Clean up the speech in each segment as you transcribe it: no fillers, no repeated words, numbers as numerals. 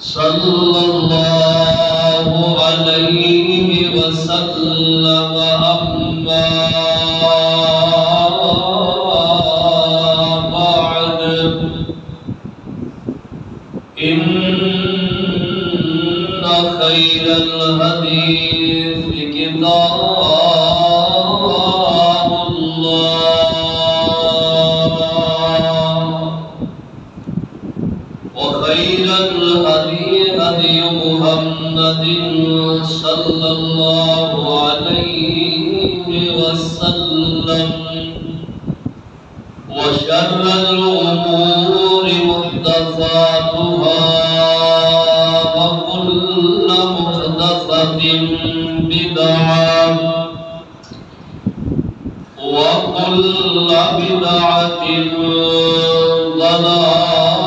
صلی اللہ علیہ وسلم اما بعد ان خیر الحدیث کتاب اللہ وخیر الهدی هدی محمد صلی اللہ علیہ وسلم وشر الامور محدثاتها وكل محدثة بدعة وكل بدعة ضلالة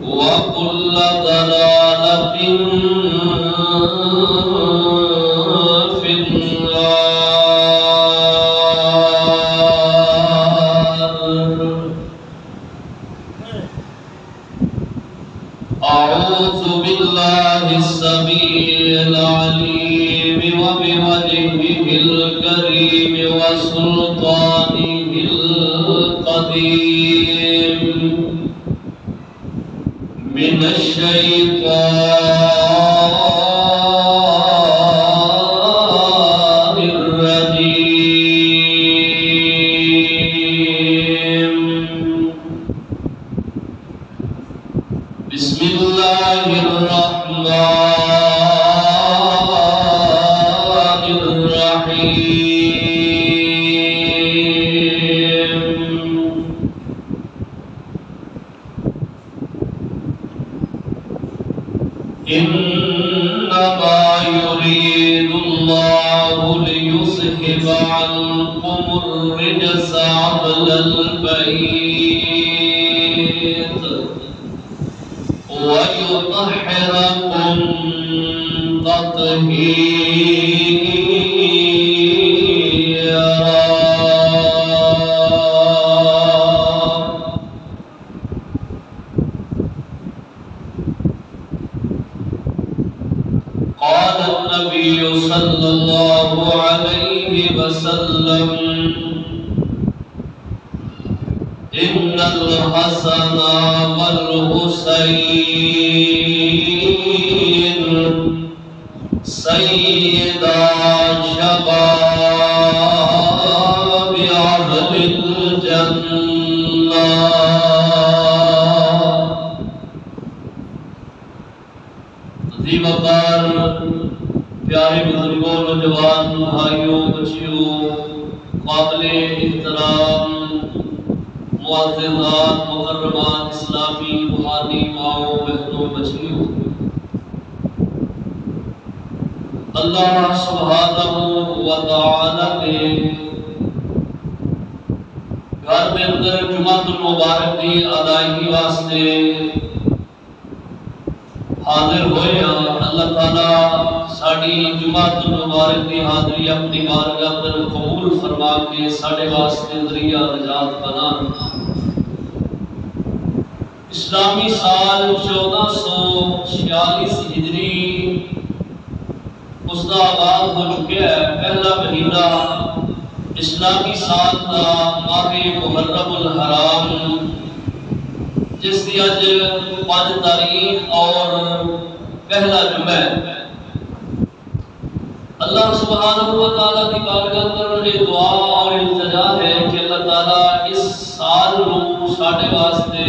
وكل ضلالة في النار. أعوذ بالله السميع العليم وبوجهه الكريم وسلطانه القديم من الشيطان الرجيم. بسم الله الرحمن الرحيم. إنما يريد الله ليذهب عنكم الرجس أهل البيت ويطهركم تطهيرا. قال النبي صلى الله عليه وسلم إن الحسن والحسين سيدا شباب أهل الجنة. عظیم وقار پیارے بزرگوں، نوجوان بھائیوں، بچیوں، قابل احترام معززات، محترمات، اسلامی روحانی ماؤں، بہنوں، بچیوں، اللہ سبحانہ و تعالی نے گھر میں اندر جمعۃ المبارک کی ادائیگی واسطے حاضر ہوئے ہیں. اللہ تعالیٰ ساڑی جمعۃ المبارک کی حاضری اپنی بارگاہ پر قبول فرما کے ساڑے واسطے ذریعہ نجات بنا. اسلامی سال 1446 ہجری اس کا آغاز ہو چکے ہے. پہلا مہینہ اسلامی سال کا ماہ محرم الحرام، جس کی اج 5 تاریخ اور پہلا جمعہ ہے. اللہ سبحانہ و تعالیٰ کی بارگاہ پر یہ دعا اور التجا ہے کہ اللہ تعالیٰ اس سال کو ساڑے واسطے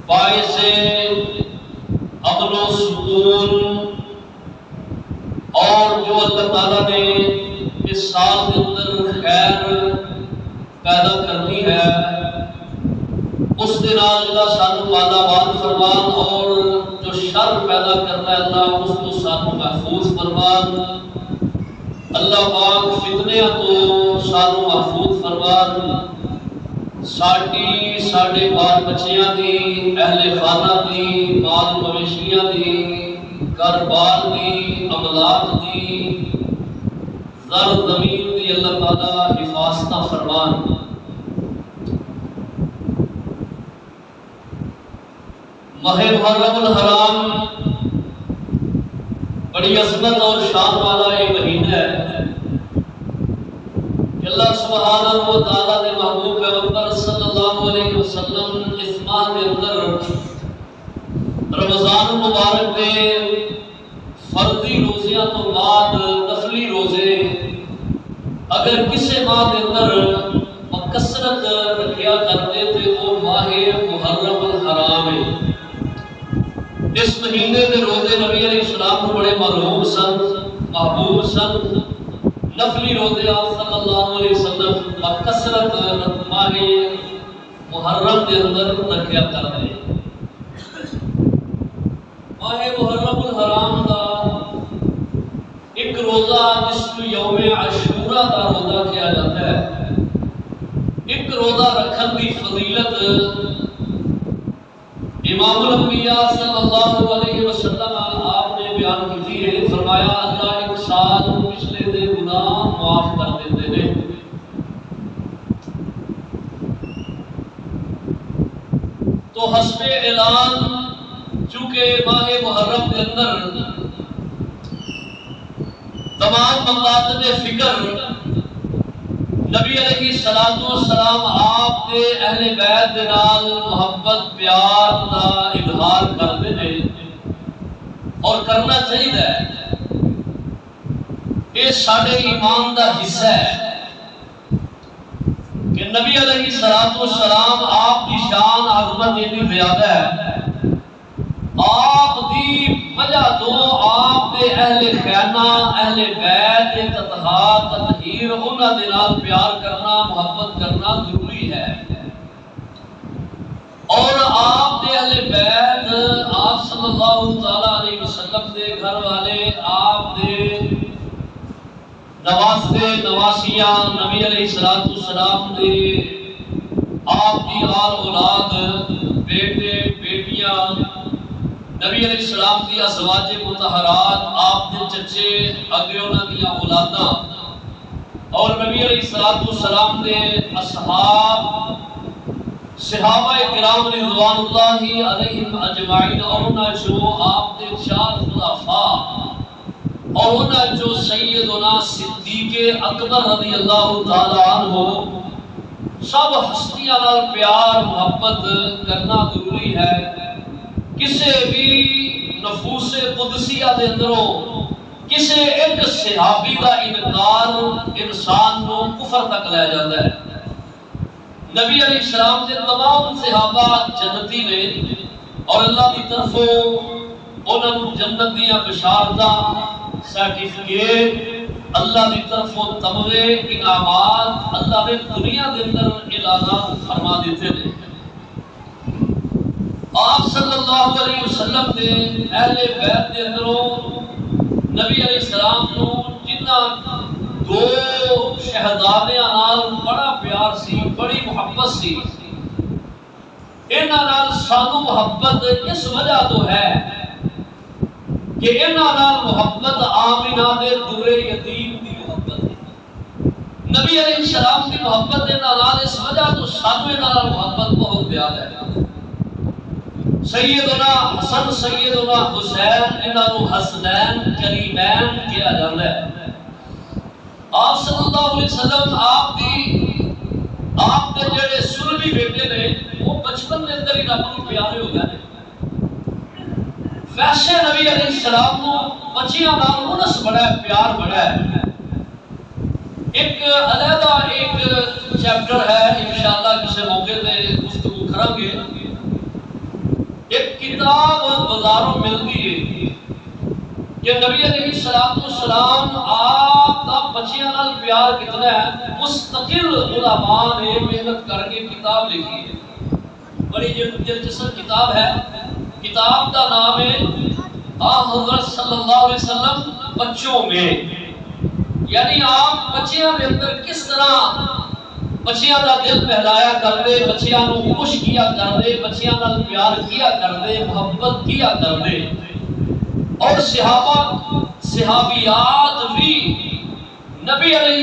باعث امن و سکون، اور جو اللہ تعالیٰ نے اس سال کے اندر خیر پیدا کرنی ہے اس دن اللہ سانو مالا مال فرمان، اور جو شر پیدا کرنا ہے اللہ اس کو سانو محفوظ فرمان. اللہ پاک فتنے تو سانو محفوظ فرمان. ساڑے بال بچیاں دی، اہل خانہ دی، مال مویشیاں دی، گھر بار دی، املاک دی، زر زمین دی اللہ تعالی حفاظت فرمان. ماہ محرم الحرام بڑی عظمت اور شان والا یہ مہینہ ہے کہ اللہ سبحانہ و تعالیٰ نے محبوب پیغمبر صلی اللہ علیہ وسلم اس ماہ کے اندر رمضان مبارک میں فرضی روزیاں تو بعد نفلی روزے اگر کسی ماہ کے اندر کثرت رکھیا کرتے تھے وہ ماہ محرم الحرام ہے. اس مہینے کے روزے نبی علیہ السلام کو بڑے معلوم سن، محبوب سن. نفلی روزے آپ صلی اللہ علیہ وسلم کثرت ماہ محرم کے اندر رکھیا کرتے. ماہ محرم الحرام کا ایک روزہ جس کو یوم عاشوراء کا روزہ کہا جاتا ہے، ایک روزہ رکھن کی فضیلت امام الانبیاء صلی اللہ علیہ وسلم آپ نے بیان کی ہے. فرمایا اللہ ایک سال پچھلے دے گناہ معاف کر دیتے ہیں. تو حسب اعلان چونکہ ماہ محرم کے اندر تمام مقاصد فکر نبی علیہ السلام آپ کے اہل بیت دے نال محبت پیار دا اظہار کرتے ہیں اور کرنا چاہیے. یہ سارے ایمان دا حصہ ہے کہ نبی علیہ السلام آپ کی شان عظمت اتنی زیادہ ہے. آپ دی وجہ تو آپ دے اہل خانہ اہل بیت اتحاد تطہیر انہاں دے نال پیار کرنا محبت کرنا ضروری ہے. اور آپ دے اہل بیت آپ صلی اللہ تعالی علیہ وسلم دے گھر والے آپ دے نواسے نواسیاں نبی علیہ السلام دے آپ کی آل اولاد بیٹے بیٹیاں نبی علیہ السلام کی ازواج مطہرات آپ کے چچے اگے انہاں دی اولاداں اور نبی علیہ السلام دے اصحاب صحابہ کرام رضوان اللہ علیہم اجمعین اور انہاں جو آپ دے چار خلفاء اور انہاں جو سیدنا صدیق اکبر رضی اللہ تعالی عنہ سب ہستیاں نال پیار محبت کرنا ضروری ہے. کسی بھی نفوس قدسیہ دے اندروں کسی ایک صحابی کا انکار انسان کو کفر تک لے جاتا ہے. نبی علیہ السلام کے تمام صحابہ جنتی نے اور اللہ کی طرفوں انہوں جنت دیا بشارتاں سرٹیفکیٹ اللہ کی طرفوں تمغے انعامات اللہ نے دنیا کے اندر اعلانات فرما دیتے ہیں. آپ صلی اللہ علیہ وسلم دے اہل بیت دے اندروں نبی علیہ السلام کو جنہ دو شہزادیاں نال بڑا پیار سی بڑی محبت سی. انہاں نال سانو محبت اس وجہ تو ہے کہ انہاں نال محبت آمینہ دے دور یتیم دی محبت ہے. نبی علیہ السلام کی محبت انہاں نال اس وجہ تو سانو انہاں نال محبت بہت پیار ہے. سیدنا حسن سیدنا حسین انہاں نوں حسنین کریمین کہا جاندا ہے. آپ صلی اللہ علیہ وسلم آپ کے جڑے سلبی بیٹے نے وہ بچپن کے اندر ہی رب نوں پیارے ہو گئے. ویسے نبی علیہ السلام کو بچیاں نال انس بڑا ہے پیار بڑا ہے. ایک علیحدہ ایک چیپٹر ہے انشاءاللہ کسی موقع پہ گفتگو کریں گے. ایک کتاب بازاروں ملتی ہے کہ نبی علیہ السلام آپ کا بچیاں نال پیار کتنا ہے. مستقل علماء نے محنت کر کے کتاب لکھی ہے. بڑی دلچسپ کتاب ہے. کتاب کا نام ہے حضرت صلی اللہ علیہ وسلم بچوں میں، یعنی آپ بچیاں کے اندر کس طرح بچیاں کا دل بہلایا کرتے، بچیاں کو خوش کیا کرتے، بچیاں نال پیار کیا کرتے، محبت کیا کرتے. اور صحابیات بھی نبی علیہ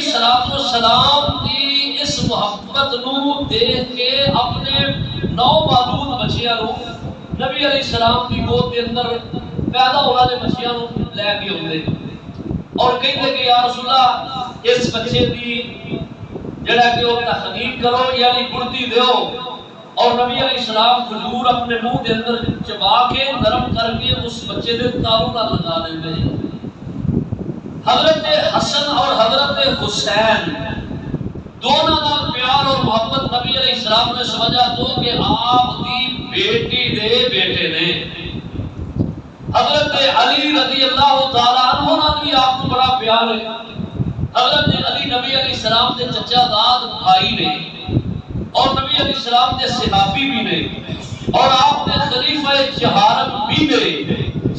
السلام کی اس محبت نو دیکھ کے اپنے نو مولود بچیاں نو نبی علیہ السلام کی گود کے اندر پیدا ہونے والے بچیاں نو لے کے ہوندے اور کہتے کہ یا رسول اللہ اس بچے دی جڑا کہ وہ تخلیق کرو یعنی گڑتی دیو، اور نبی علیہ السلام کھجور اپنے منہ کے اندر چبا کے نرم کر کے اس بچے دے تالوں نال لگا دیندے ہیں۔ حضرت حسن اور حضرت حسین دونوں نال پیار اور محبت نبی علیہ السلام نے سمجھا تو کہ آپ دی بیٹی دے بیٹے نے۔ حضرت علی رضی اللہ تعالیٰ عنہ نے بھی آپ کو بڑا پیار ہے۔ حضرت علی نبی علیہ السلام کے چچا داد بھائی نے اور نبی علیہ السلام کے صحابی بھی نے اور آپ کے خلیفہ چہارم بھی نے۔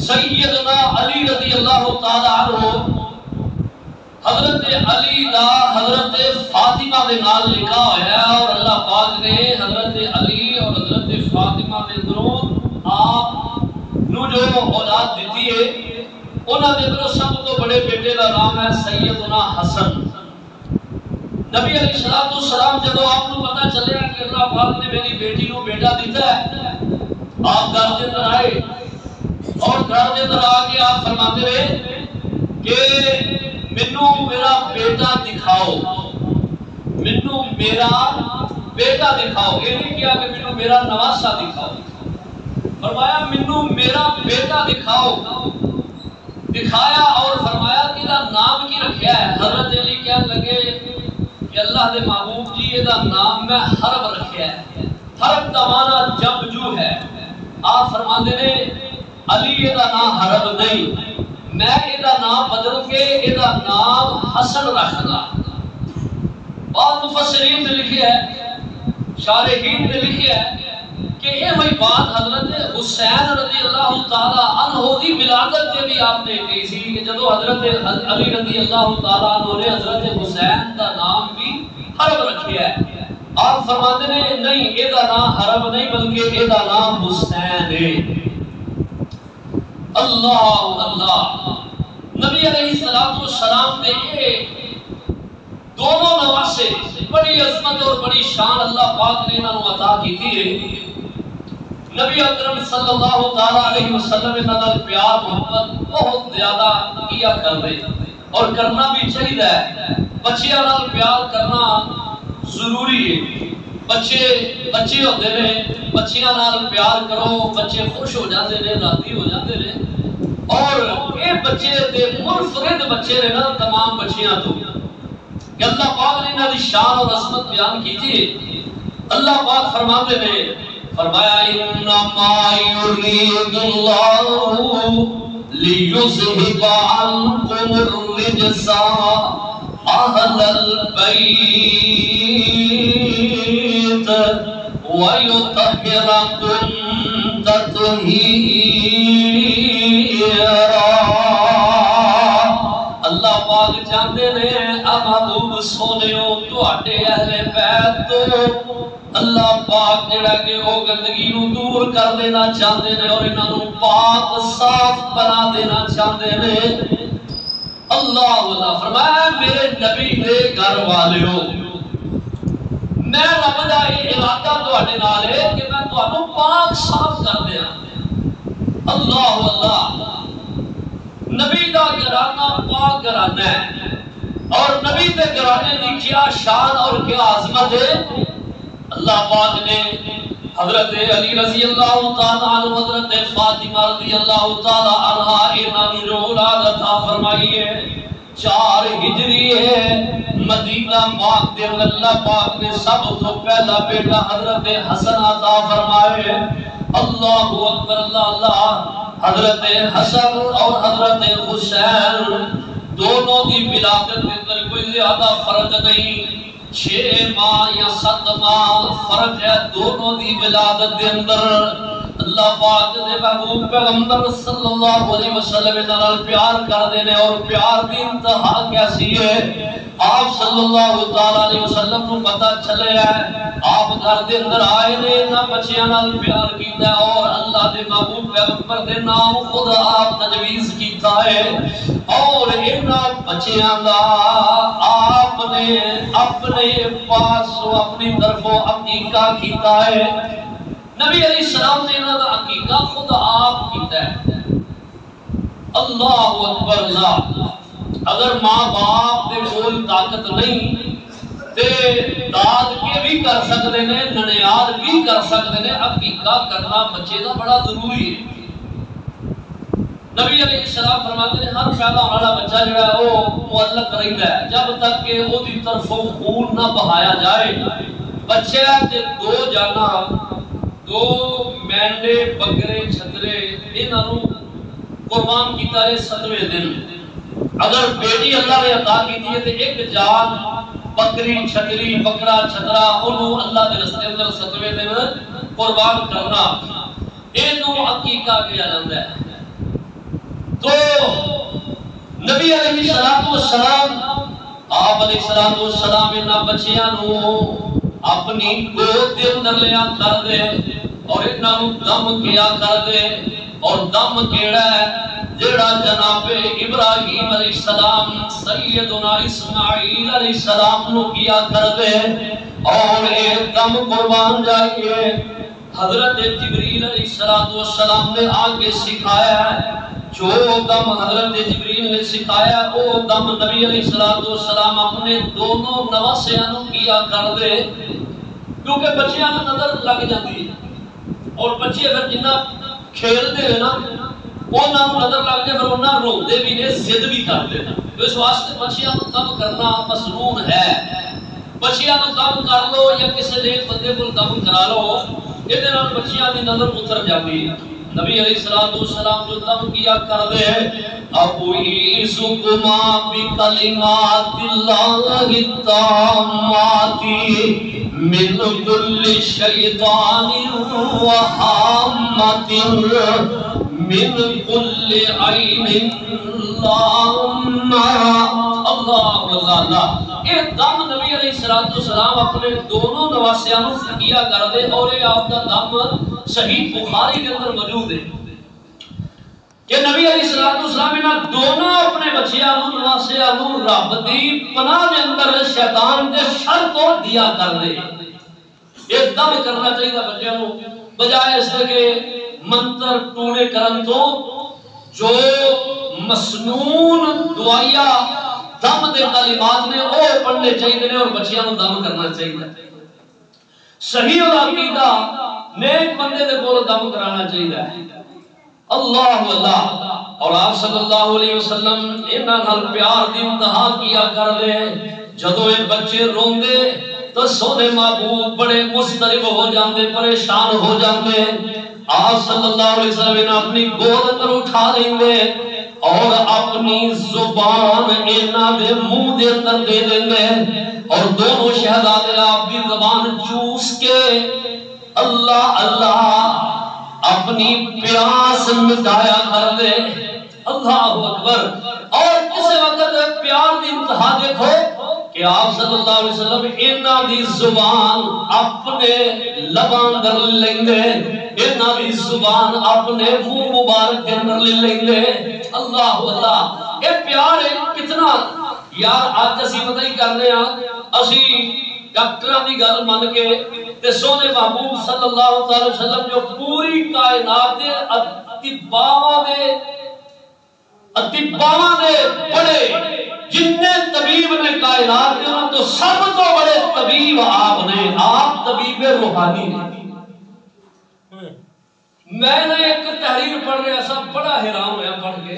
سیدنا علی رضی اللہ تعالیٰ عنہ حضرت علی دا حضرت فاطمہ دے نال لکھا ہوا ہے، اور اللہ پاک نے حضرت علی اور حضرت فاطمہ دے دروں آپ نو جو اولاد دیتی ہے انہاں دے دروں سب تو بڑے بیٹے دا نام ہے سیدنا حسن۔ نبی علیہ السلام جب آپ کو پتہ چلے کہ اللہ پاک نے میری بیٹی کو بیٹا دیتا ہے، آپ گھر کے اندر آئے اور گھر کے اندر آ کے آپ فرماتے رہے کہ منو میرا بیٹا دکھاؤ، منو میرا بیٹا دکھاؤ، یہ نہیں کیا کہ منو میرا نواسا دکھاؤ، فرمایا منو میرا بیٹا دکھاؤ۔ دکھایا اور فرمایا کہ دا نام کی رکھیا ہے۔ حضرت علی کہنے لگے کہ اللہ دے محبوب جی یہ دا نام میں حرب رکھیا ہے۔ حرب دا معنی جنگجو ہے۔ آپ فرماتے نے علی یہ دا نام حرب نہیں، میں یہ دا نام بدل کے یہ دا نام حسن رکھنا۔ بعض مفسرین نے لکھی ہے، شارحین نے لکھی ہے کہ یہ وہی بات حضرت حسین رضی اللہ تعالیٰ عنہ دی ولادت کے بھی آپ نے کہی سی کہ جب حضرت علی رضی اللہ تعالیٰ عنہ نے حضرت حسین کا نام بھی حرب رکھیا ہے۔ آپ فرماتے ہیں نہیں یہ دا نام حرب نہیں بلکہ یہ دا نام حسین ہے۔ اللہ اللہ، نبی علیہ السلام نے یہ دونوں نواسے بڑی عظمت اور بڑی شان اللہ پاک نے انہوں عطا کی تھی۔ نبی اکرم صلی اللہ تعالیٰ علیہ وسلم انہوں نے پیار محبت بہت زیادہ کیا کر رہے اور کرنا بھی چاہیے ہے۔ بچیاں نال پیار کرنا ضروری ہے۔ بچے ہوتے ہیں، بچیاں نال پیار کرو، بچے خوش ہو جاتے ہیں، راضی ہو جاتے ہیں، اور یہ بچے دے منفرد بچے نے نا تمام بچیاں تو کہ اللہ پاک نے انہاں دی شان اور عظمت بیان کی تھی۔ اللہ پاک فرماتے ہیں، فرمایا انما یرید اللہ لیذہب عنکم الرجس اہل البیت ویطہرکم تطہیرا۔ اللہ پاک چاہتے ہیں محبوب سونےو تواڈے اہل بیت تو اللہ پاک جڑا کہ وہ گندگی نو دور کر دینا چاہتے ہیں اور انہاں نو پاک صاف بنا دینا چاہتے ہیں۔ اللہ فرمایا میرے نبی دے گھر والیو، میں رب دا یہ ارادہ تواڈے نال ہے کہ میں تانوں پاک صاف کر دیاں۔ اللہ اللہ، نبی دا گھرانہ پاک گھرانہ ہے اور نبی دے گھرانے دی کیا شان اور کیا عظمت ہے۔ اللہ پاک نے حضرت علی رضی اللہ تعالیٰ عنہ، حضرت فاطمہ رضی اللہ تعالیٰ عنہ انہوں جو اولاد عطا فرمائی ہے 4 ہجری ہے۔ مدینہ پاک دے اللہ پاک نے سب تو پہلا بیٹا حضرت حسن عطا فرمائے۔ اللہ اکبر اللہ اللہ۔ حضرت حسن اور حضرت حسین دونوں کی ولادت کے اندر کوئی زیادہ فرق نہیں، 6 ماہ یا 7 ماہ فرق ہے دونوں دی ولادت کے اندر۔ اللہ پاک دے محبوب پیغمبر صلی اللہ علیہ وسلم نال پیار کر دینے اور پیار دی انتہا کیسی ہے آپ صلی اللہ تعالی علیہ وسلم کو پتہ چلے ہے آپ گھر دے اندر آئے نے نہ بچیاں نال پیار کیتا ہے اور اللہ دے محبوب پیغمبر دے نام خود آپ تجویز کیتا ہے اور انہاں بچیاں دا آپ نے اپنے پاس اپنی طرفوں عقیقہ کیتا ہے نبی علیہ السلام نے انہاں دا عقیقہ خود آپ کیتا ہے اللہ اکبر اللہ اگر ماں باپ دے کوئی طاقت نہیں تے داد کے بھی کر سکتے ہیں ننیاد بھی کر سکتے ہیں عقیقہ کرنا بچے دا بڑا ضروری ہے نبی علیہ السلام فرماتے ہیں ہر پیدا ہونے والا بچہ جڑا ہے وہ معلق رہتا ہے جب تک کہ وہ دی طرفوں خون نہ بہایا جائے بچے تے دو جانا دو مینڈے بکرے چھترے انہاں قربان کیتا ہے 7ویں دن اگر بیٹی اللہ نے عطا کی ہے تے ایک جان بکری چھتری بکرا چھترا انہوں اللہ دے رستے اندر 7ویں دن قربان کرنا اینوں عقیقہ کیا جاتا ہے تو نبی علیہ السلام آپ علیہ السلام انہاں بچیاں نو اپنی گود دے اندر لیا کر دے اور انہاں نو دم کیا کر دے اور دم کیڑا ہے جڑا جناب ابراہیم علیہ السلام سیدنا اسماعیل علیہ السلام نو کیا کر دے اور ایک دم قربان جائیے حضرت جبریل علیہ السلام نے آگے سکھایا ہے جو دم حضرت جبریل نے سکھایا وہ دم نبی علیہ السلام اپنے دونوں نواسیاں نو کیا کر دے کیونکہ بچیاں نو نظر لگ جاتی ہے اور بچے اگر جنہ کھیل دے نا انہاں نو نظر لگ جائے پر انہاں روندے بھی نے ضد بھی کرتے ہیں تو اس واسطے بچیاں نو دم کرنا مسنون ہے بچیاں نو دم کر لو یا کسی نیک بندے کو دم کرا لو یہ نال بچیاں دی نظر اتر جاتی ہے نبی علیہ السلام جو دم کیا کر دے اُعِیذُکُمَا بِکَلِمَاتِ اللَّهِ التَّامَّاتِ مِنْ كُلِّ شَیْطَانٍ وَہَامَّةٍ مِنْ كُلِّ عَیْنٍ لَامَّةٍ اللہ یہ دم نبی علیہ السلام اپنے دونوں نواسیاں نو کیا کر دے اور یہ آپ کا دم صحیح بخاری کے اندر موجود ہے کہ نبی علیہ السلام انہاں دونوں اپنے بچیاں نو نواسیاں نو رب دی پناہ دے اندر شیطان دے شر تو دیا کر دے ایک دم کرنا چاہیے بچیاں نو بجائے اس کے منتر ٹونے کرن تو جو مسنون دعائیا دم دے کلمات نے او پڑھنے چاہیے نے اور بچیاں نو دم کرنا چاہیے صحیح عقیدہ نیک بندے دے کول دم کرانا چاہیے اللہ اللہ اور آپ صلی اللہ علیہ وسلم انہاں نال پیار دی انتہا کیا کر دے جدوں یہ بچے روندے تو سونے محبوب بڑے مضطرب ہو جاندے پریشان ہو جاندے آپ صلی اللہ علیہ وسلم اپنی گود پر اٹھا لیندے اور اپنی زبان انہاں دے منہ دے اندر دے دیندے اور دونوں شہزادے آپ کی زبان چوس کے اللہ اللہ اپنی پیاس مٹایا کر دے اللہ اکبر اور کسی وقت پیار دی انتہا دیکھو کہ آپ صلی اللہ علیہ وسلم انہاں دی زبان اپنے لبان در لیندے انہاں دی زبان اپنے منہ مبارک کے اندر لے لیندے اللہ اللہ یہ پیار ہے کتنا یار آج اسی پتہ ہی کر رہے ہیں اسی ڈاکٹراں دی گل من کے تے سونے محبوب صلی اللہ علیہ وسلم جو پوری کائنات دے اتباواں دے بڑے جتنے طبیب نے کائنات کے ان تو سب تو بڑے طبیب آپ نے آپ طبیب روحانی میں نے ایک تحریر پڑھ رہا سا بڑا حیران ہوا پڑھ کے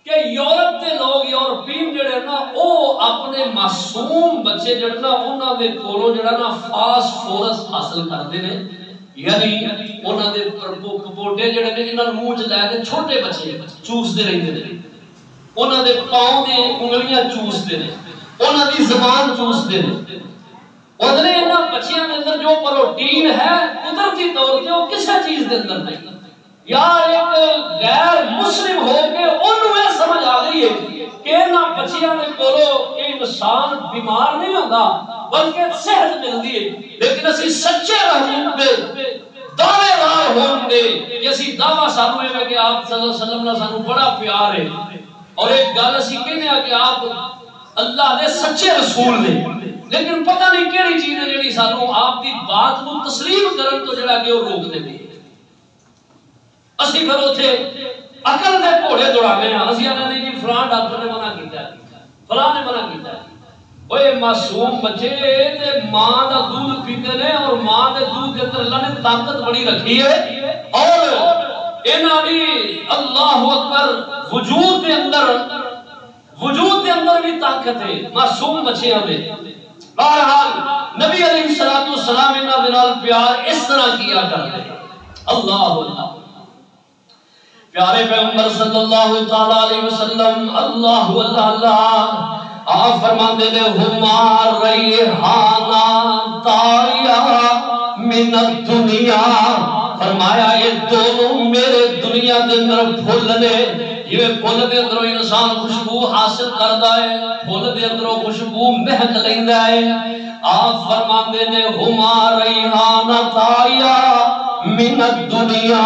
کہ یورپ کے لوگ یورپین جڑے نا او اپنے معصوم بچے جڑے نا انہاں دے کولوں جڑا نا فاسفورس حاصل کردے نے یعنی انہاں دے پوٹے جڑے نے انہاں منہ چ لے کے چھوٹے بچے چوس دے رہندے نے انہاں دے پاؤں دے انگلیاں چوس دے نے انہاں دی زبان چوس دے نے ادھر انہاں بچیاں دے اندر جو پروٹین ہے قدرتی طور تے وہ کسے چیز دے اندر نہیں. یا ایک غیر مسلم ہو کے انہوں یہ سمجھ آ گئی ہے کہ انہاں بچیاں دے کولوں کہ انسان بیمار نہیں ہوتا بلکہ صحت ملتی ہے. لیکن اسی سچے محبوب دے دعوے دار ہون دے کہ اسی دعویٰ سانو ہے کہ آپ صلی اللہ علیہ وسلم نے سانو بڑا پیار ہے اور ایک گل اسی کہنے ہیں کہ آپ اللہ دے سچے رسول نے، لیکن پتہ نہیں کیڑی چیز ہے جڑی سانو آپ دی بات کو تسلیم کرن تو جڑا کہ وہ روک دے دی. اسی پھر اوتھے عقل دے گھوڑے دوڑانے ہیں. اسی آنے نہیں جی فلاں ڈاکٹر نے منع کیتا ہے، فلاں نے منع کیتا ہے. وہ معصوم بچے تے ماں دا دودھ پیتے نے اور ماں دے دودھ کے اندر اللہ نے طاقت بڑی رکھی ہے اور انہاں دی اللہ اکبر وجود دے اندر بھی طاقت ہے معصوم بچیاں دے. بہرحال نبی علیہ الصلوۃ والسلام انہاں دے نال پیار اس طرح کیا کرتے. اللہ اللہ پیارے پیغمبر صلی اللہ تعالی علیہ وسلم اللہ اللہ اللہ آپ فرماتے ہیں ہما ریحانہ طاریہ من الدنیا. فرمایا یہ دونوں میرے دنیا دے اندر پھول نے. یہ پھول دے اندروں انسان خوشبو حاصل کردا ہے، پھول دے اندروں خوشبو مہک لیندا ہے. آپ فرماتے ہیں ہما ریحانہ طاریہ من الدنیا.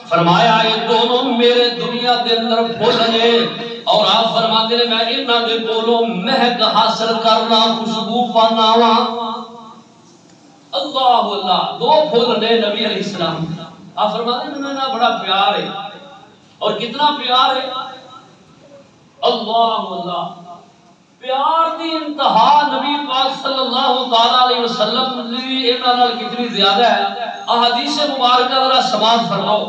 فرمایا یہ دونوں میرے دنیا دے اندر پھول نے اور آپ فرماتے ہیں میں انہاں دے کولوں مہک حاصل کرنا خوشبو پانا وا. اللہ اللہ دو پھول نے نبی علیہ السلام. آپ فرماتے ہیں میں بڑا پیار ہے اور کتنا پیار ہے. اللہ اللہ پیار دی انتہا نبی پاک صلی اللہ تعالی علیہ وسلم دی انہاں نال کتنی زیادہ ہے. احادیث مبارکہ ذرا سماعت فرماؤ.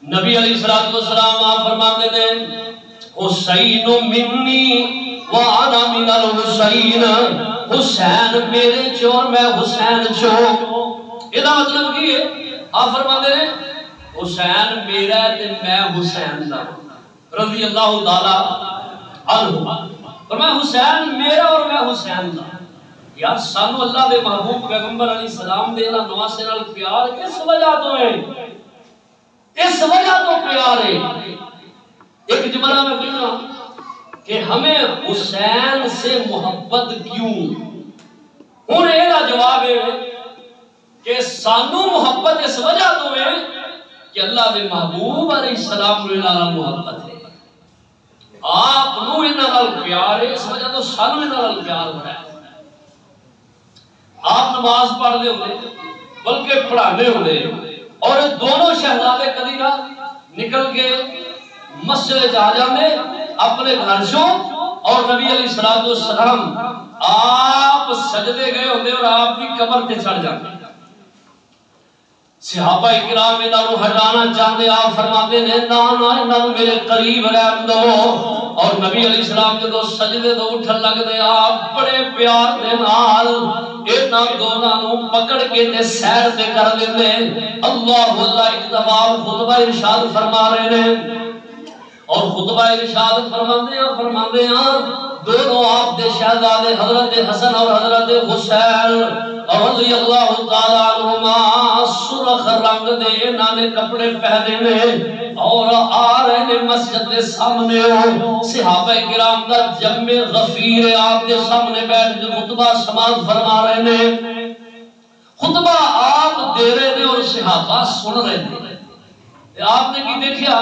نبی علیہ الصلوۃ والسلام آپ فرماتے ہیں حسین منی وانا من الحسین. حسین میرے چو اور میں حسین چو. یہ مطلب کی ہے؟ آپ فرماتے ہیں حسین میرا تے میں حسین دا رضی اللہ تعالی عنہ. فرمایا حسین میرا اور میں حسین دا. یار سانو اللہ دے محبوب پیغمبر علیہ السلام دے اللہ نواسے نال پیار کس وجہ تو ہے؟ اس وجہ تو پیار ہے. ایک جملہ میں کہنا کہ ہمیں حسین سے محبت کیوں؟ ہن یہ جواب ہے کہ سانو محبت اس وجہ تو ہے کہ اللہ دے محبوب علیہ السلام نال محبت ہے. آپ نو انہاں نال پیار ہے اس وجہ تو سانو انہاں نال پیار ہو رہا ہے. آپ نماز پڑھتے ہوتے بلکہ پڑھانے ہوتے اور دونوں شہزادے کدی نہ نکل کے مسجد جا جاندے اپنے گھر سے اور نبی علیہ الصلوۃ والسلام آپ سجدے گئے ہوتے اور آپ بھی قبر پہ چڑھ جاتے. صحابہ کرام انہوں ہٹانا چاہتے آپ فرماتے ہیں نا نا انہوں میرے قریب رہن دو. اور نبی علیہ السلام جدو سجدے تو اٹھن لگ دے آپ بڑے پیار دے نال انہاں دونوں پکڑ کے تے سیر تے کر دیندے. اللہ اللہ ایک دفعہ خطبہ ارشاد فرما رہے ہیں اور خطبہ ارشاد فرماندے ہیں دونوں آپ دے شہزادے حضرت حسن اور حضرت حسین رضی اللہ تعالی عنہما سرخ رنگ دے انہاں نے کپڑے پہنے نے اور آ رہے نے مسجد دے سامنے. صحابہ کرام دا جمع غفیر آپ دے سامنے بیٹھ کے خطبہ سماعت فرما رہے نے. خطبہ آپ دے رہے نے اور صحابہ سن رہے نے. آپ نے کی دیکھا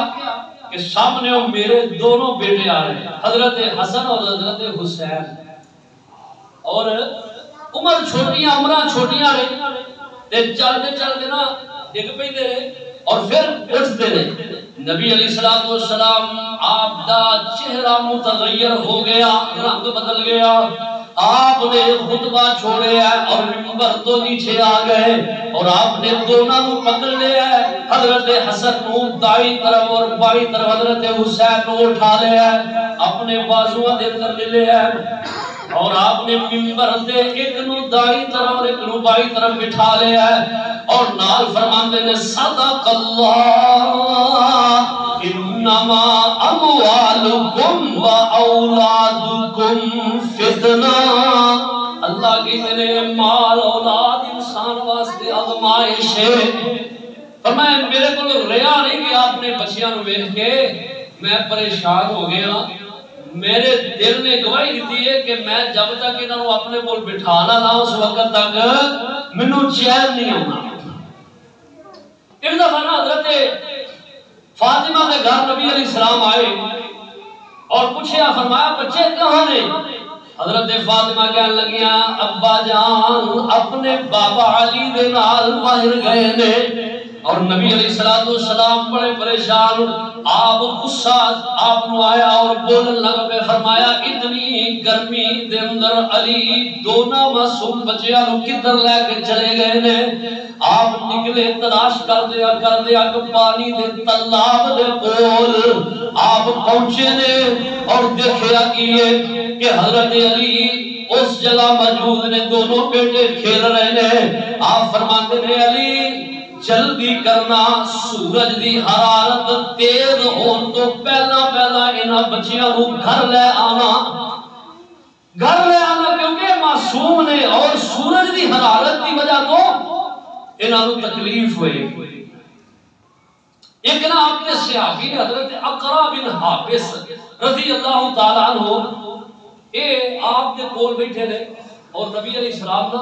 کہ سامنے میرے دونوں بیٹے آ رہے ہیں حضرت حسن اور حضرت حسین اور عمر چھوٹیاں عمرہ چھوٹیاں رہے تے چلتے چلتے نا ڈگ پیندے رہے اور پھر اٹھتے رہے. نبی علیہ الصلوۃ والسلام آپ دا چہرہ متغیر ہو گیا رنگ بدل گیا. آپ نے خطبہ چھوڑے اور منبر تو نیچے آ گئے اور آپ نے دونوں کو پکڑ لیا ہے. حضرت حسن کو دائیں طرف اور بائیں طرف حضرت حسین کو اٹھا لیا ہے اپنے بازوؤں دے اندر لے لیا ہے اور آپ نے منبر دے ایک نو دائیں طرف اور ایک نو بائیں طرف بٹھا لیا ہے اور نال فرماندے نے صدق اللہ انما اموالکم و اولادکم فتنہ، اللہ کی میرے مال اولاد انسان واسطے آزمائش ہے۔ فرمایا میرے کو ریا نہیں کہ آپ نے بچیاں نو ویکھ کے میں پریشان ہو گیا، میرے دل نے گواہی دیتی ہے کہ میں جب تک انہاں نو اپنے کول بٹھا نہ لاؤں اس وقت تک مینوں چین نہیں آنا۔ ایک دفعہ حضرت فاطمہ کے گھر نبی علیہ السلام آئے اور پوچھا، فرمایا بچے کہاں نے؟ حضرت فاطمہ کہنے لگیاں ابا جان اپنے بابا علی دے نال باہر گئے نے۔ اور نبی علیہ السلام بڑے پریشان، آپ غصہ آپ نو آیا اور بولن لگ پہ، فرمایا اتنی گرمی دے اندر علی دونوں معصوم بچیاں نو کدھر لے کے چلے گئے نے؟ آپ نکلے تلاش کر دیا کہ پانی دے تالاب دے کول آپ پہنچے نے اور دیکھیا کہ حضرت علی اس جگہ موجود نے، دونوں بیٹے کھیل رہے نے۔ آپ فرماتے ہیں علی جلدی کرنا، سورج دی حرارت تیز ہون تو پہلا انہاں بچیاں نو گھر لے آنا، کیونکہ معصوم نے اور سورج دی حرارت دی وجہ تو انہاں نو تکلیف ہوئی۔ ایک نا آپ کے صحابی نے حضرت اقرا بن حابس رضی اللہ تعالیٰ عنہ، اے آپ کے کول بیٹھے نے اور نبی علیہ السلام نا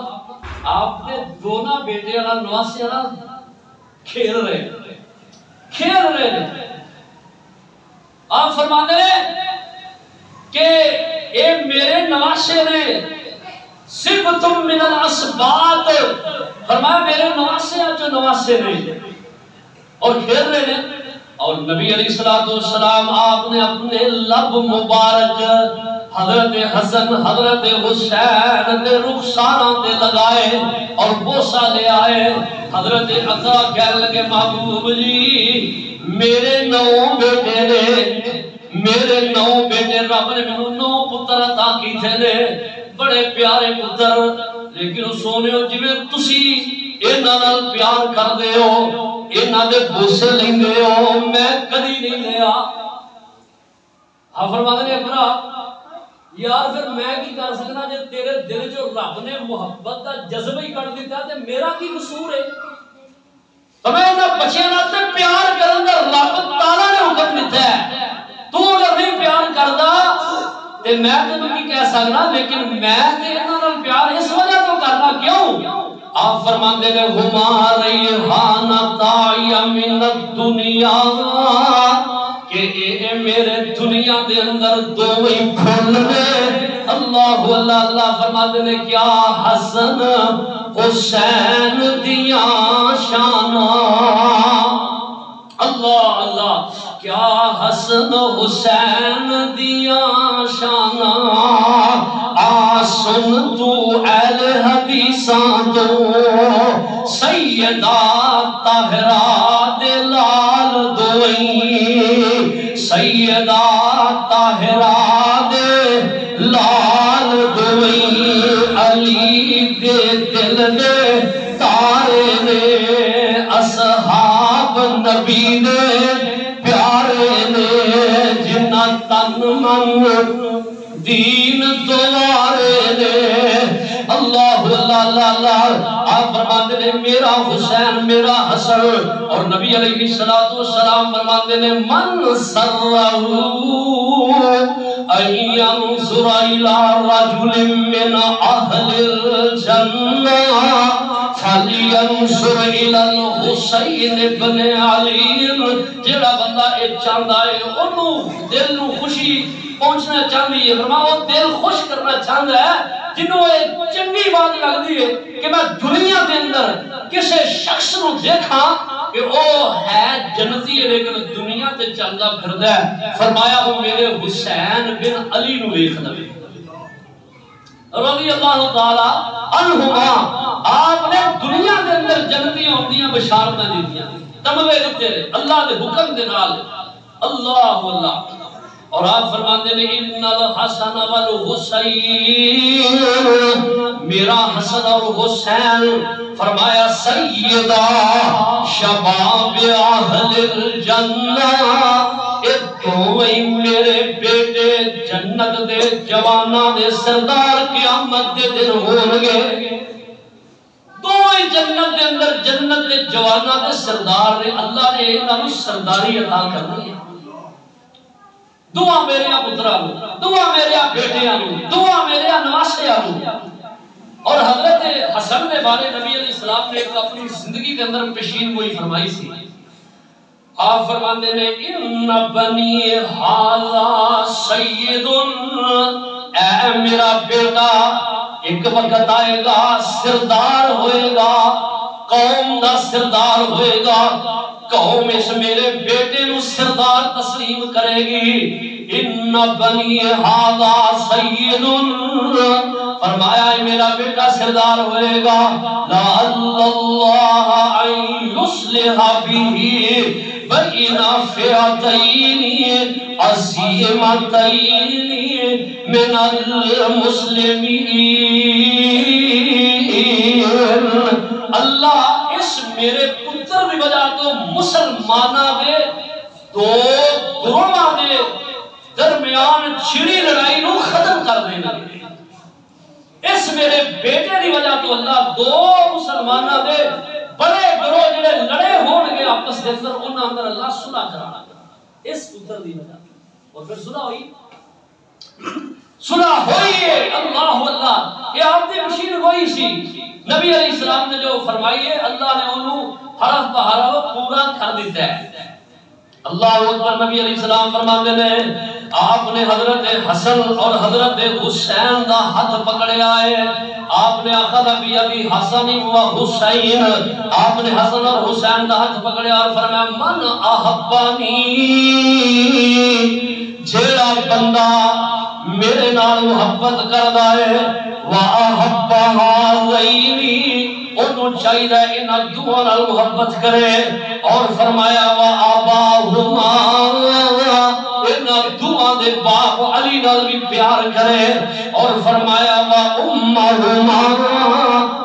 آپ نے دونوں بیٹے والا نواسے والا کھیل رہے ہیں۔ آپ فرماتے ہیں کہ اے میرے نواسے نے صبتم من الاسباط، فرمایا میرے نواسے جو نواسے نے اور کھیل رہے ہیں۔ اور نبی علیہ السلام آپ نے اپنے لب مبارک حضرت حسن حضرت حسین دے رخساراں تے لگائے اور بوسہ لے آئے۔ حضرت عطا کہنے لگے محبوب جی میرے 9 بیٹے نے، میرے 9 بیٹے، رب نے مینوں 9 پتر عطا کیتے نے، بڑے پیارے پتر، لیکن سونےو جویں تسی انہاں نال پیار کردے ہو، انہاں دے بوسے لیندے ہو، میں کدی نہیں لیا۔ آپ فرماتے ہیں اقرا یار پھر میں کی کر سکنا جے تیرے دل جو رب نے محبت دا جذبہ ہی کر دیتا تے میرا کی قصور ہے؟ تو میں انہاں بچیاں نال تے پیار کرن دا رب تعالی نے حکم دیتا ہے، تو اگر نہیں پیار کردا تے میں تے کی کہہ سکنا، لیکن میں تے انہاں نال پیار اس وجہ تو کرنا کیوں؟ آپ فرماتے ہیں ہما ریحانتا من الدنیا، کہ اے میرے دنیا دے اندر دوئی پھول نے۔ اللہ اللہ فرماتے ہیں کیا حسن حسین دیاں شانہ، اللہ اللہ کیا حسن حسین دیاں شانہ، آسن تو اہل حدیثاں تو سیدہ طاہرہ دے لال دوئی، سیدہ طاہرہ دے لال دوئی، علی دے دل دے تارے نے، اصحاب نبی نے پیارے نے، جنہ تن من دین دوارے نے۔ اللہ اللہ اللہ آپ فرماتے ہیں میرا حسین میرا حسن، اور نبی علیہ السلام فرماتے ہیں من سرہو ان ینظر الی رجل من اہل الجنہ فلینظر الی الحسین ابن علی، جڑا بندہ اے چاہندا ہے انہوں دل نو خوشی پہنچنا چاہتی ہے، فرمایا وہ دل خوش کرنا چاہتا ہے جنہوں ایک چنگی بات لگتی ہے کہ میں دنیا کے اندر کسی شخص نو دیکھا کہ وہ ہے جنتی ہے لیکن دنیا تے چلدا پھردا ہے، فرمایا وہ میرے حسین بن علی نو ویکھدا ہے رضی اللہ تعالی عنہما۔ آپ نے دنیا کے اندر جنتی ہوندیاں بشارتاں دتیاں، تمغے دتے اللہ دے حکم دے نال، اللہ اللہ۔ اور آپ فرماتے ہیں ان الحسن والحسین، میرا حسن اور حسین فرمایا سیدہ شباب اہل الجنہ، اے دوئی میرے جنت دے جواناں دے سردار قیامت دے دن ہون گے دوئی جنت دے اندر جنت دے جواناں دے سردار نے اللہ نے انہاں سرداری عطا کرنی ہے دعا میرے پتراں دعا میرے بیٹیاں دعا میرے نواسیاں اور حضرت حسن نے بارے نبی علیہ السلام نے ایک اپنی زندگی کے اندر پیشین گوئی فرمائی سی آپ فرماندے نے ان بنی ھذا سید اے میرا بیٹا ایک وقت آئے گا سردار ہوئے گا قوم دا سردار ہوئے گا قوم اس میرے بیٹے نو سردار تسلیم کرے گی ان بنی ھذا سید فرمایا ہے میرا بیٹا سردار ہوئے گا لعل اللہ ان یصلح به بین فئتین عظیمتین من المسلمین اللہ اس میرے پتر کی وجہ تو مسلمانہ دے دو گروہاں دے درمیان چھڑی لڑائی نو ختم کر دینا اس میرے بیٹے کی وجہ تو اللہ دو مسلمانہ دے بڑے گروہ جڑے لڑے ہون گے آپس دے اندر انہاں اندر اللہ صلح کرانا اس پتر دی وجہ اور پھر صلح ہوئی صلح ہوئی ہے اللہ اللہ یہ آپ دی مشیر ہوئی سی نبی علیہ السلام نے جو فرمائی ہے اللہ نے انہوں حرف بحرف پورا کر دیتا ہے اللہ اکبر نبی علیہ السلام فرماتے ہیں آپ نے حضرت حسن اور حضرت حسین دا ہاتھ پکڑیا ہے آپ نے اخذ بیدی حسن و حسین آپ نے حسن اور حسین دا ہاتھ پکڑیا اور فرمایا من احبانی جیڑا بندہ میرے نال محبت کردا ہے واحب هذین انہوں چاہیے انہاں دوہاں نال محبت کرے اور فرمایا واباہما انہاں دوہاں دے باپ علی نال بھی پیار کرے اور فرمایا وامہما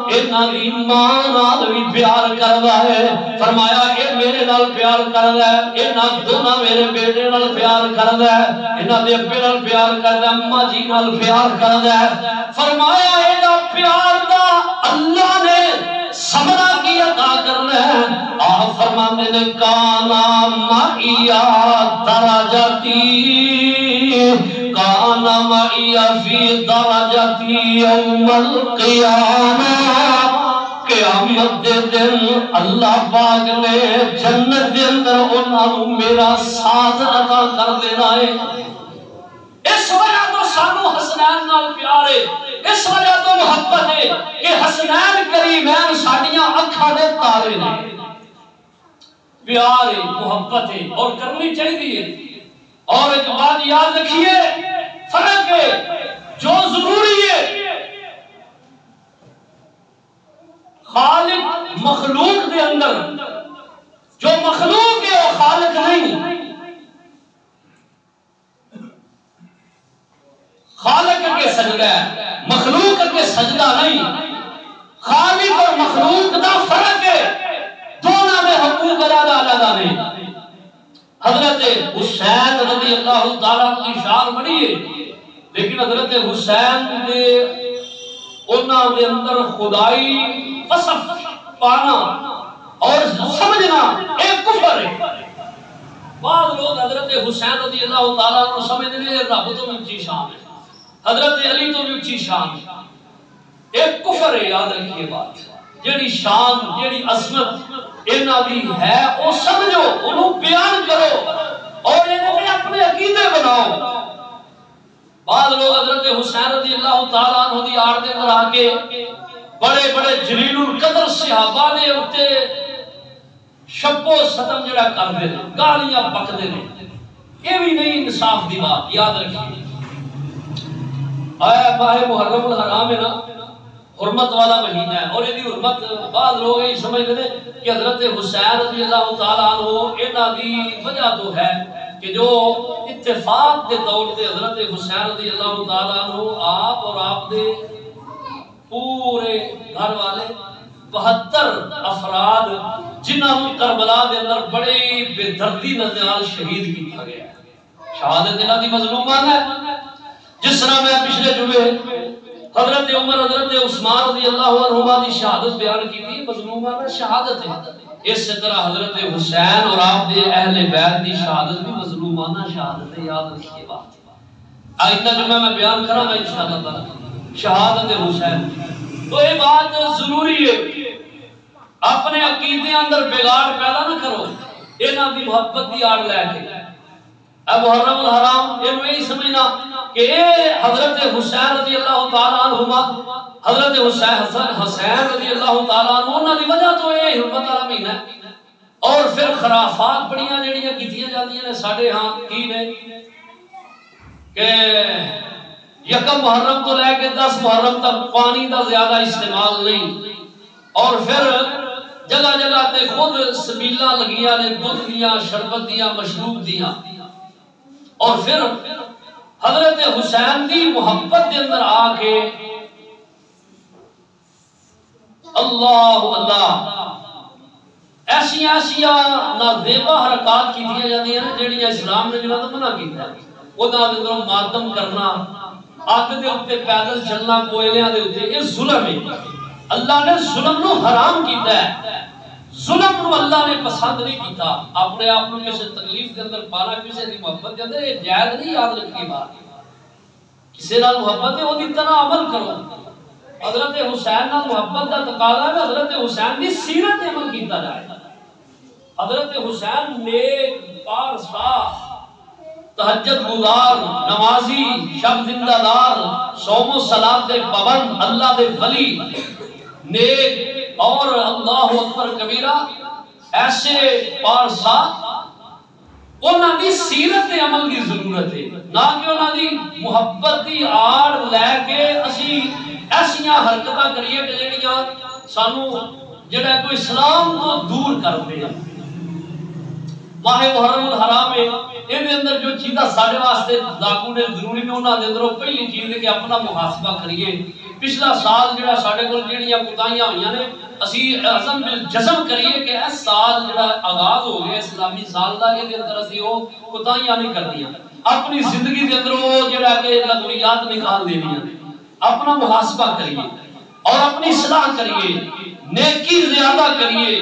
انہاں دی ماں نال بھی پیار کردا ہے فرمایا اے میرے نال پیار کردا ہے انہاں دونوں میرے بیٹے نال پیار کردا ہے انہاں دے ابے نال پیار کردا ہے اماں جی نال پیار کردا ہے فرمایا اے دا پیار دا اللہ نے سمرا کی عطا کرنا ہے آپ فرمانے نے کانا معیا درجاتی کانا معیا فی درجاتی یوم القیامہ قیامت دے دن اللہ پاک نے جنت دے اندر انہوں میرا ساتھ عطا کر دینا ہے اس وجہ تو سانو حسنین نال پیار ہے اس وجہ تو محبت ہے کہ حسنین کریمین ساڑیاں اکھا دے تارے نے پیار ہے محبت ہے اور کرنی چاہیے اور ایک بات یاد رکھیے فرق ہے جو ضروری ہے خالق مخلوق دے اندر جو مخلوق ہے وہ خالق نہیں خالق کے سجدہ ہے مخلوق کے سجدہ نہیں خالق اور مخلوق دا فرق ہے دونوں میں حقوق علیحدہ نہیں حضرت حسین رضی اللہ تعالیٰ کی شان بڑی ہے لیکن حضرت حسین نے انہاں دے اندر خدائی وصف پانا اور سمجھنا ایک کفر ہے بعض لوگ حضرت حسین رضی اللہ تعالیٰ کو سمجھنے رب تو اونچی شان ہے حضرت علی تو اونچی شان ہے ایک کفر ہے یاد رکھیے بات جیڑی شان جیڑی عظمت انہاں دی ہے او سمجھو انہوں بیان کرو اور انہیں اپنے عقیدے بناؤ بعض لوگ حضرت حسین رضی اللہ تعالیٰ عنہ دی آڑ دے کر آکے بڑے بڑے جلیل القدر صحابہ نے اٹھے شب و ستم جڑا کر دے گالیاں بک دے یہ بھی نہیں انصاف دی بات یاد رکھیے آیا ماہ محرم الحرام ہے نا حرمت والا مہینہ ہے اور یہ حرمت بعض لوگ یہ سمجھ دے کہ حضرت حسین رضی اللہ تعالیٰ عنہ انہاں دی وجہ تو ہے کہ جو اتفاق دے طور دے حضرت حسین رضی اللہ تعالیٰ عنہ آپ اور آپ دے پورے گھر والے 72 افراد جنہوں کربلا دے اندر بڑے بے دردی نال شہید کیتا گیا شہادت انہاں دی مظلومان ہے جس طرح میں پچھلے جمعے حضرت عمر حضرت عثمان رضی اللہ عنہما کی شہادت بیان کی تھی، مظلومانہ شہادت ہے، اس طرح حضرت حسین اور آپ دے اہل بیت کی شہادت بھی مظلومانہ شہادت ہے، یاد رکھیے بات۔ آئندہ جمعہ میں بیان کروں گا انشاءاللہ تعالی شہادت حسین۔ تو یہ بات ضروری ہے، اپنے عقیدے اندر بگاڑ پیدا نہ کرو انہاں دی محبت دی آڑ لے کے۔ اب محرم الحرام یہ نہیں سمجھنا کہ حضرت حسین رضی اللہ تعالیٰ عنہما، حضرت حسین رضی اللہ تعالیٰ عنہ انہاں دی وجہ تو یہ حرمت والا مہینہ ہے، اور پھر خرافات بڑیاں جڑیاں کیتیاں جاندیاں نے ساڈے ہاں کی نے کہ یکم محرم تو لے کے 10 محرم تک پانی دا زیادہ استعمال نہیں، اور پھر جگہ جگہ تے خود سبیلاں لگیاں نے دودھ دیاں، شربت دیاں، مشروب دیاں، اور پھر حضرت حسین دی محبت دے اندر آ کے اللہ اللہ ایسیا نازیبا حرکات کی دیا جاتی ہیں جہاں اسلام نے جنہوں نے منع کیتا ہے، انہاں دے اندروں ماتم کرنا، اگ دے اوتے پیدل چلنا، کوئلیاں دے اوتے، یہ ظلم ہے۔ اللہ نے ظلم نو حرام کیتا ہے، ظلم نو اللہ نے پسند نہیں کیتا۔ اپنے آپ کو کسی تکلیف کے اندر پانا، کسی دی محبت کے اندر، یہ جائز نہیں، یاد رکھیے بات۔ کسی نال محبت ہے وہ دی طرح عمل کرو۔ حضرت حسین نال محبت دا تقاضا ہے حضرت حسین دی سیرت عمل کیتا جائے۔ حضرت حسین نیک، پارسا، تہجد گزار، نمازی، شب زندہ دار، صوم و صلات دے پابند، اللہ دے ولی، نیک اور اللہ اکبر کبیرہ، ایسے پارسا انہاں دی سیرت عمل کی ضرورت ہے، نہ کہ انہاں دی محبت دی آڑ لے کے اسی ایسیاں حرکتاں کریے کہ جڑیاں سانو جڑا کوئی اسلام کو دور کر دے۔ ماہ محرم الحرام ہے، ان دے اندر جو چیزاں ساڈے واسطے لاگو نے ضروری نے، انہاں دے اندروں پہلی چیز ہے کہ اپنا محاسبہ کریے۔ پچھلا سال جڑا ساڈے کول جڑیاں کوتاہیاں ہوئیاں نے، اسی عزم بالجزم کریے کہ اس سال جڑا آغاز ہو گیا اسلامی سال دا، یہ دے اندر اسی وہ کوتاہیاں نہیں کردیاں، اپنی زندگی دے اندر وہ جڑا کہ لغویات نکال دینیاں۔ اپنا محاسبہ کریے اور اپنی اصلاح کریے، نیکی زیادہ کریے،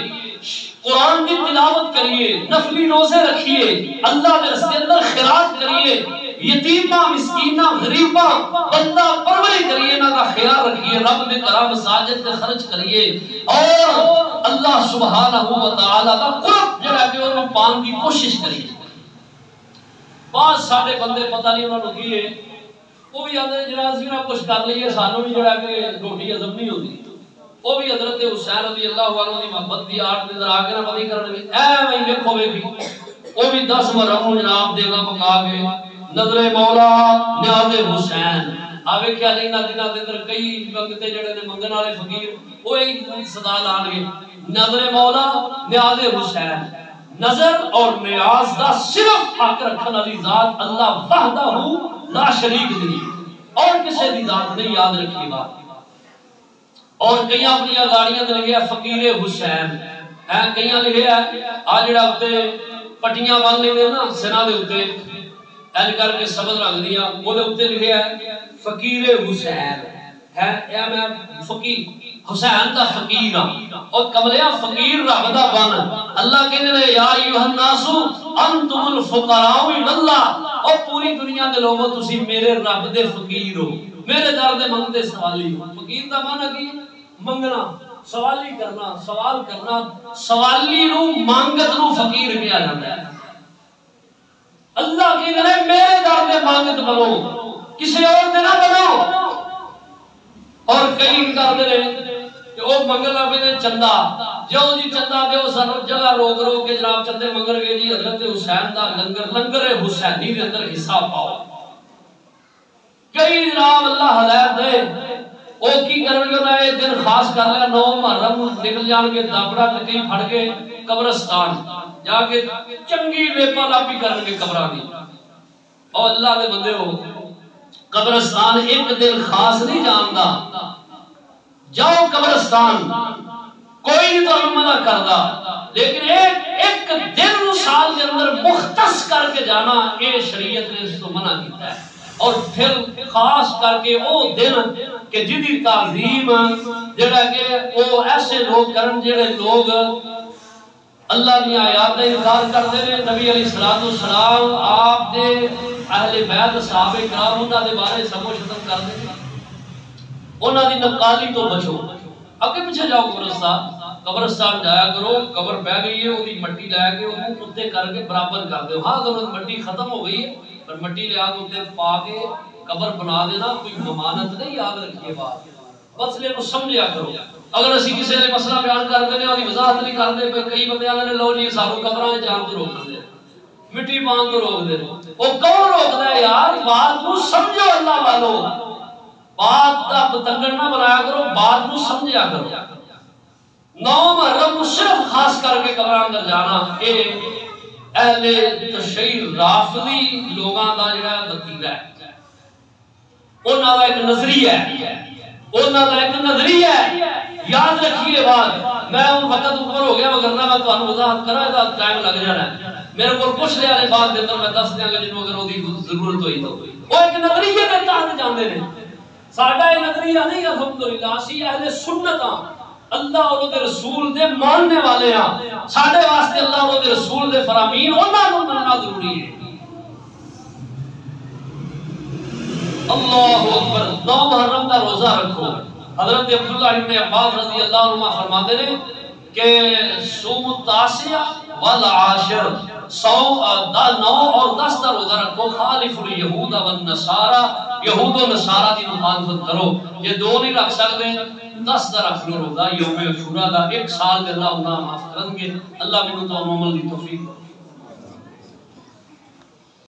قرآن کی تلاوت کریے، نفلی روزے رکھیے، اللہ کے راستے اندر خیرات کریے، یتیماں، مسکیناں، غریباں، بندہ پروری کریے، انہاں کا خیال رکھیے، رب نے کرا مساجد تے خرچ کریے، اور اللہ سبحانہ و تعالی دا قرب جڑا کہ انہوں پان کی کوشش کریے۔ بعض ساڈے بندے پتہ نہیں انہوں نے کیے، وہ بھی آدھے جناب اسی نہ کچھ کر لئیے، سانوں بھی جڑا کہ روٹی ہضم نہیں ہوتی۔ وہ بھی حضرت حسین رضی اللہ عنہ دی محبت دی آڑ نظر آ کے نہ پتہ کرنے بھی اے میں دیکھو بھی وہ بھی 10 مرہم جناب دیگا پکا کے نظر مولا نیاز حسین آوے کیا لینا دینا دے اندر کئی وقتے جڑے نے منگن والے فقیر وہ ایک صدا لان گے نظر مولا نیاز حسین۔ نظر اور نیاز دا صرف حق رکھن والی ذات اللہ وحدہ لا شریک نہیں، اور کسی دی ذات نہیں، یاد رکھیے بات۔ اور کئی اپنی گاڑیاں تے لکھیا فقیر حسین ہے، کئی لکھیا آ جڑا اوتے پٹیاں بن لیندے نا سنا دے اوتے اج کر کے سبز رنگ دیاں او دے اوتے لکھیا فقیر حسین ہے، اے میں فقیر حسین دا فقیر ہاں، اور کملیا فقیر رب دا بن۔ اللہ کہندے نے یا ایھا الناس انتم الفقراء الی اللہ، اور پوری دنیا دے لوگوں تسی میرے رب دے فقیر ہو، میرے در دے منگتے سوالی ہو۔ فقیر دا معنی کی منگنا، سوالی کرنا، سوال کرنا، سوالی نو مانگت نو فقیر کہا جاتا ہے۔ اللہ کہندے نے میرے در دے مانگت بنو، کسی اور دے نہ بنو۔ اور کئی کردے نے کہ وہ منگل لگے نے چندہ، جو جی چندہ دے وہ سن جگہ روک روک کے جناب چندے منگل گئے جی حضرت حسین دا لنگر، لنگر حسینی دے اندر حصہ پاؤ۔ کئی جناب اللہ ہدایت دے وہ کی کرن گے نہ دن خاص کر لیا 9 محرم نکل جان کے دابڑا تکی پھڑ کے قبرستان جا کے چنگی لیپا لاپی کرن کے قبراں دی۔ اور اللہ دے بندے ہو قبرستان ایک دن خاص نہیں جاندا، جاؤ قبرستان کوئی نہیں تو منع کردا، لیکن ایک دن سال کے اندر مختص کر کے جانا یہ شریعت نے اس کو منع کیتا ہے۔ اور پھر خاص کر کے وہ دن کہ جدی تعظیم جڑا کہ وہ ایسے لوگ کرن جڑے لوگ اللہ کی آیات کا انکار کرتے ہیں. نبی علیہ الصلوۃ والسلام آپ دے اہل بیت صحابہ کرام انہاں دے بارے سمو ختم کرتے ہیں. انہاں دی نقالی تو بچو. اگے پیچھے جاؤ قبرستان جایا کرو. قبر بہ گئی ہے وہی مٹی لے کے وہ اتنے کر کے برابر کر دو. ہاں اگر مٹی ختم ہو گئی ہے پر مٹی لے کے اتنے پا کے قبر بنا دینا کوئی ضمانت نہیں. یاد رکھیے بات مسئلے کو سمجھیا کرو. اگر اسی کسی نے مسئلہ بیان کرتے ہیں اور وضاحت نہیں کرتے پہ کئی بندے والے نے لو جی سارو قبراں جان تو روک دے مٹی پان تو روک دے. وہ کون روکدا ہے یار؟ بات کو سمجھو اللہ والو. بات کا پتنگڑ نہ بنایا کرو. بات کو سمجھیا کرو. 9 محرم صرف خاص کر کے قبراں اندر جانا یہ اہل تشیع رافضی لوگاں دا جڑا وتیرہ ہے. انہاں دا ایک نظریہ ہے. انہاں دا ایک نظریہ ہے. یاد رکھیے بات. میں ان وقت اوپر ہو گیا وگرنہ میں تانوں وضاحت کرا دا ٹائم لگ جانا ہے. میرے کو پوچھ لیا نے بات دیتا میں دس دیاں گا جنوں اگر اودی ضرورت ہوئی تو. وہ ایک نظریے دے تحت جاندے نے. ساڈا یہ نظریہ نہیں الحمدللہ. اسی اہل سنت ہاں. اللہ اور دے رسول دے ماننے والے ہاں. ساڈے واسطے اللہ اور دے رسول دے فرامین انہاں نوں مننا ضروری ہے. اللہ اکبر. 9 محرم کا روزہ رکھو. حضرت عبداللہ ابن عباس رضی اللہ عنہ فرماتے ہیں کہ صوم التاسع والعاشر 9 اور 10 کا روزہ رکھو. خالف الیہود والنصارى یہود و نصارہ کی مخالفت کرو. یہ 2 نہیں رکھ سکتے. 10 کا رکھ لو روزہ یوم عاشوراء دا. 1 سال کے اللہ گناہ معاف کریں گے. اللہ منو تو عمل دی توفیق